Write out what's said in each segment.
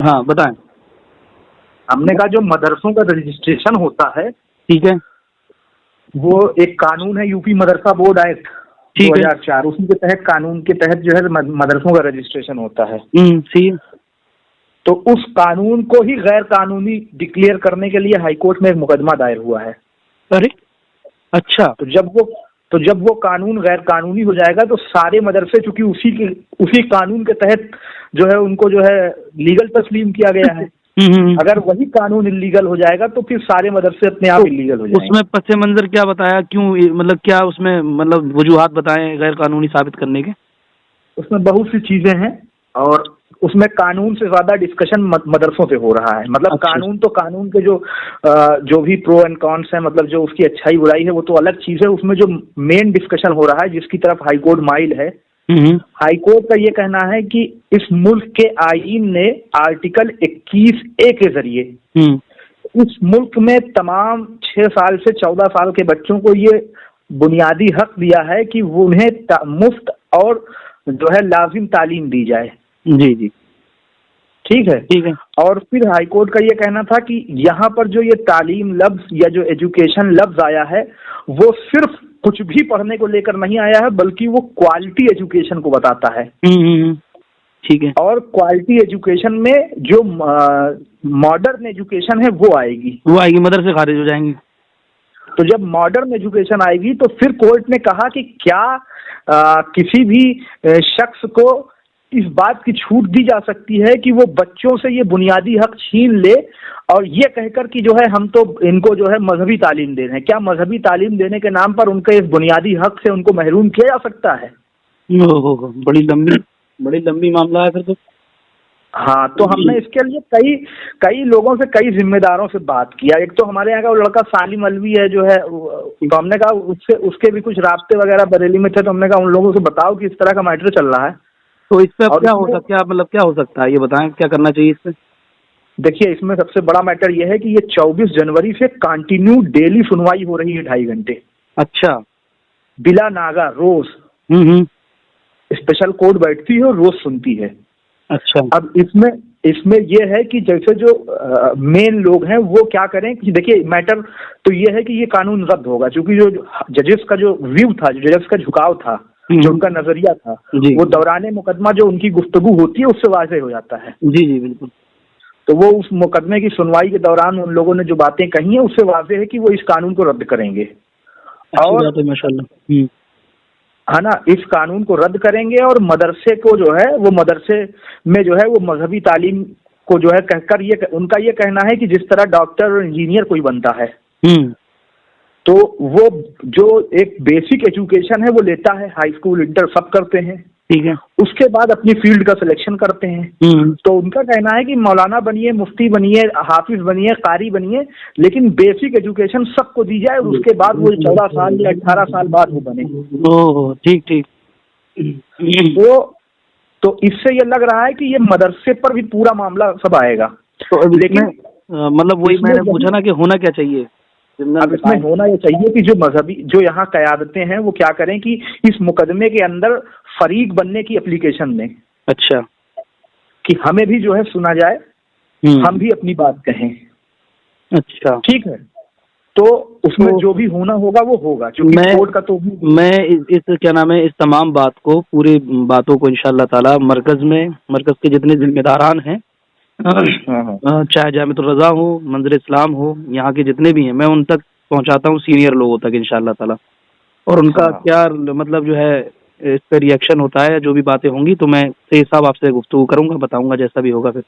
हाँ बताएं। हमने कहा जो मदरसों का रजिस्ट्रेशन होता है, ठीक है, वो एक कानून है यूपी मदरसा बोर्ड एक्ट ठीक है। 2004, उसी के तहत कानून के तहत जो है मदरसों का रजिस्ट्रेशन होता है। सही है। तो उस कानून को ही गैर कानूनी डिक्लेयर करने के लिए हाईकोर्ट में एक मुकदमा दायर हुआ है। अरे अच्छा। तो जब वो कानून गैर कानूनी हो जाएगा तो सारे मदरसे, चूंकि उसी कानून के तहत जो है उनको जो है लीगल तस्लीम किया गया है। अगर वही कानून इलीगल हो जाएगा तो फिर सारे मदरसे अपने आप इलीगल हो जाएंगे। उसमें पस मंजर क्या बताया, क्यों, मतलब क्या उसमें मतलब वजूहात बताएं गैर कानूनी साबित करने के? उसमें बहुत सी चीजें हैं और उसमें कानून से ज्यादा डिस्कशन मदरसों पे हो रहा है। मतलब अच्छा। कानून तो कानून के जो भी प्रो एंड कॉन्स है, मतलब जो उसकी अच्छाई बुराई है वो तो अलग चीज है। उसमें जो मेन डिस्कशन हो रहा है, जिसकी तरफ हाईकोर्ट माइल है, हाईकोर्ट का ये कहना है कि इस मुल्क के आईन ने आर्टिकल 21A के जरिए इस मुल्क में तमाम 6 साल से 14 साल के बच्चों को ये बुनियादी हक दिया है कि वो उन्हें मुफ्त और जो है लाजिम तालीम दी जाए। जी जी, ठीक है, ठीक है। और फिर हाईकोर्ट का ये कहना था कि यहाँ पर जो ये तालीम लफ्ज या जो एजुकेशन लफ्ज आया है वो सिर्फ कुछ भी पढ़ने को लेकर नहीं आया है, बल्कि वो क्वालिटी एजुकेशन को बताता है। ठीक है। और क्वालिटी एजुकेशन में जो मॉडर्न एजुकेशन है वो आएगी, मदरसे खारिज हो जाएंगे। तो जब मॉडर्न एजुकेशन आएगी तो फिर कोर्ट ने कहा कि क्या किसी भी शख्स को इस बात की छूट दी जा सकती है कि वो बच्चों से ये बुनियादी हक छीन ले और ये कहकर कि जो है हम तो इनको जो है मजहबी तालीम दे रहे हैं। क्या मजहबी तालीम देने के नाम पर उनके इस बुनियादी हक से उनको महरूम किया जा सकता है? बड़ी लंबी मामला है फिर तो। हाँ, तो हमने इसके लिए कई लोगों से, कई जिम्मेदारों से बात किया। एक तो हमारे यहाँ का वो लड़का सालिम अलवी है जो है, तो हमने कहा उसके भी कुछ रास्ते वगैरह बरेली में थे, तो हमने कहा उन लोगों से बताओ कि इस तरह का मैटर चल रहा है। तो इस पे क्या हो सकता है ये बताएं, क्या करना चाहिए इस पे? देखिए, इसमें सबसे बड़ा मैटर यह है कि ये 24 जनवरी से कंटिन्यू डेली सुनवाई हो रही है 2.5 घंटे। अच्छा। बिला नागा रोज स्पेशल कोर्ट बैठती है और रोज सुनती है। अच्छा। अब इसमें ये है कि जैसे जो मेन लोग हैं वो क्या करें कि देखिए मैटर तो ये है कि ये कानून रद्द होगा, क्योंकि जो जजेस का जो व्यू था, जो जजेस का झुकाव था, जो उनका नजरिया था, वो दौराने मुकदमा जो उनकी गुफ्तगू होती है उससे वाज़ेह हो जाता है। जी जी बिल्कुल। तो वो उस मुकदमे की सुनवाई के दौरान उन लोगों ने जो बातें कही हैं उससे वाज़ेह है कि वो इस कानून को रद्द करेंगे। और माशाल्लाह, है ना, इस कानून को रद्द करेंगे और मदरसे को जो है वो मदरसे में जो है वो मजहबी तालीम को जो है कहकर ये उनका ये कहना है कि जिस तरह डॉक्टर और इंजीनियर कोई बनता है तो वो जो एक बेसिक एजुकेशन है वो लेता है, हाई स्कूल इंटर सब करते हैं, ठीक है, उसके बाद अपनी फील्ड का सिलेक्शन करते हैं। तो उनका कहना है कि मौलाना बनिए, मुफ्ती बनिए, हाफिज बनिए, कारी बनिए, लेकिन बेसिक एजुकेशन सबको दी जाए और उसके बाद वो 14 साल या 18 साल बाद वो बने। ओह ठीक ठीक। तो इससे ये लग रहा है कि ये मदरसे पर भी पूरा मामला सब आएगा। तो लेकिन मतलब वही मैंने पूछा ना कि होना क्या चाहिए। अब इसमें होना ये चाहिए कि जो मजहबी जो यहाँ क़यादतें हैं वो क्या करें कि इस मुकदमे के अंदर फरीक बनने की एप्लीकेशन दें। अच्छा, कि हमें भी जो है सुना जाए, हम भी अपनी बात कहें। अच्छा ठीक है, तो उसमें जो भी होना होगा वो होगा, क्योंकि कोर्ट का तो मैं इस क्या नाम है, इस तमाम बात को, पूरी बातों को इंशाअल्लाह ताला मरकज के जितने जिम्मेदारान हैं, चाहे जामिअतुल रज़ा हो, मंज़िल इस्लाम हो, यहाँ के जितने भी हैं, मैं उन तक पहुँचाता हूँ, सीनियर लोगों तक इंशाअल्लाह ताला। और उनका क्या मतलब जो है इस पर रिएक्शन होता है, जो भी बातें होंगी तो मैं सही साहब आपसे गुफ्तगू करूँगा, बताऊँगा जैसा भी होगा फिर।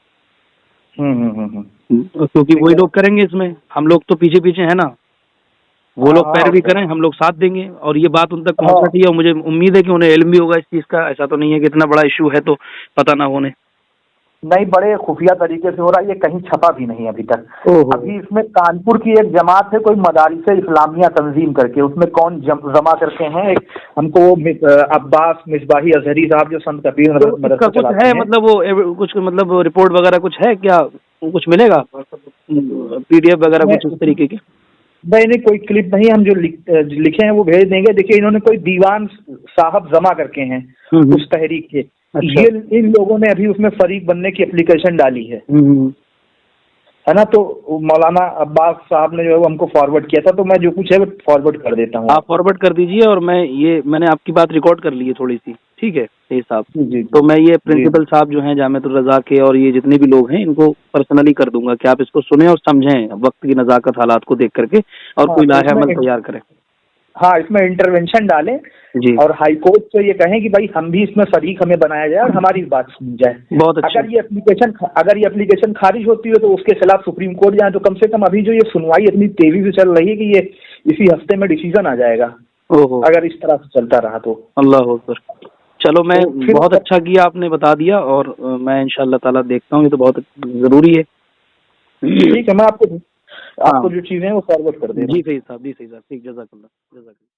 क्योंकि वही लोग करेंगे इसमें, हम लोग तो पीछे पीछे है ना, वो लोग पैरवी करें, हम लोग साथ देंगे। और ये बात उन तक पहुँचती है और मुझे उम्मीद है कि उन्हें इल्म भी होगा इस चीज़ का। ऐसा तो नहीं है कि इतना बड़ा इशू है तो पता ना होने। नहीं, बड़े खुफिया तरीके से हो रहा है, ये कहीं छपा भी नहीं अभी तक। अभी इसमें कानपुर की एक जमात है, कोई मदारिस इस्लामिया तंजीम करके, उसमें कौन जमा करके हैं, हमको अब्बास मिसबाही अजहरी साहब जो संत कबीर मदरसा कुछ है, मतलब वो कुछ मतलब रिपोर्ट वगैरह कुछ है क्या, कुछ मिलेगा PDF वगैरह कुछ इस तरीके की? नहीं, कोई क्लिप नहीं, हम जो लिखे हैं वो भेज देंगे। देखिए, इन्होंने कोई दीवान साहब जमा करके हैं उस तहरीक के, अच्छा। ये इन लोगों ने अभी उसमें फरीक बनने की एप्लीकेशन डाली है ना। तो मौलाना अब्बास साहब ने जो है वो हमको फॉरवर्ड किया था, तो मैं जो कुछ है वो फॉरवर्ड कर देता हूँ। आप फॉरवर्ड कर दीजिए, और मैंने आपकी बात रिकॉर्ड कर ली है थोड़ी सी, ठीक है ये साहब। जी तो मैं ये जी प्रिंसिपल साहब जो हैं जामिअतुर रज़ा के, और ये जितने भी लोग हैं, इनको पर्सनली कर दूंगा कि आप इसको सुने और समझें वक्त की नज़ाकत हालात को देख करके, और हाँ, कोई तो लाहे अमल तैयार करें। हाँ, इसमें इंटरवेंशन डालें जी, और हाई कोर्ट से ये कहें कि भाई हम भी इसमें फरीक हमें बनाया जाए और हमारी बात सुनी जाए। बहुत अच्छा। अगर ये एप्लीकेशन खारिज होती है तो उसके खिलाफ सुप्रीम कोर्ट जाए, तो कम से कम अभी जो ये सुनवाई इतनी तेजी से चल रही है कि ये इसी हफ्ते में डिसीजन आ जाएगा, ओहो, अगर इस तरह से चलता रहा तो। अल्लाह अकबर। चलो, मैं तो फिर बहुत अच्छा किया आपने बता दिया, और मैं इंशाअल्लाह ताला देखता हूँ, ये तो बहुत जरूरी है। ठीक है, मैं आपको हाँ जो चीजें हैं वो फॉरवर्ड कर दे रहा हूँ। जी सही साहब, जी सही साहब, ठीक, जज़ाकल्लाह जज़ाकल्लाह।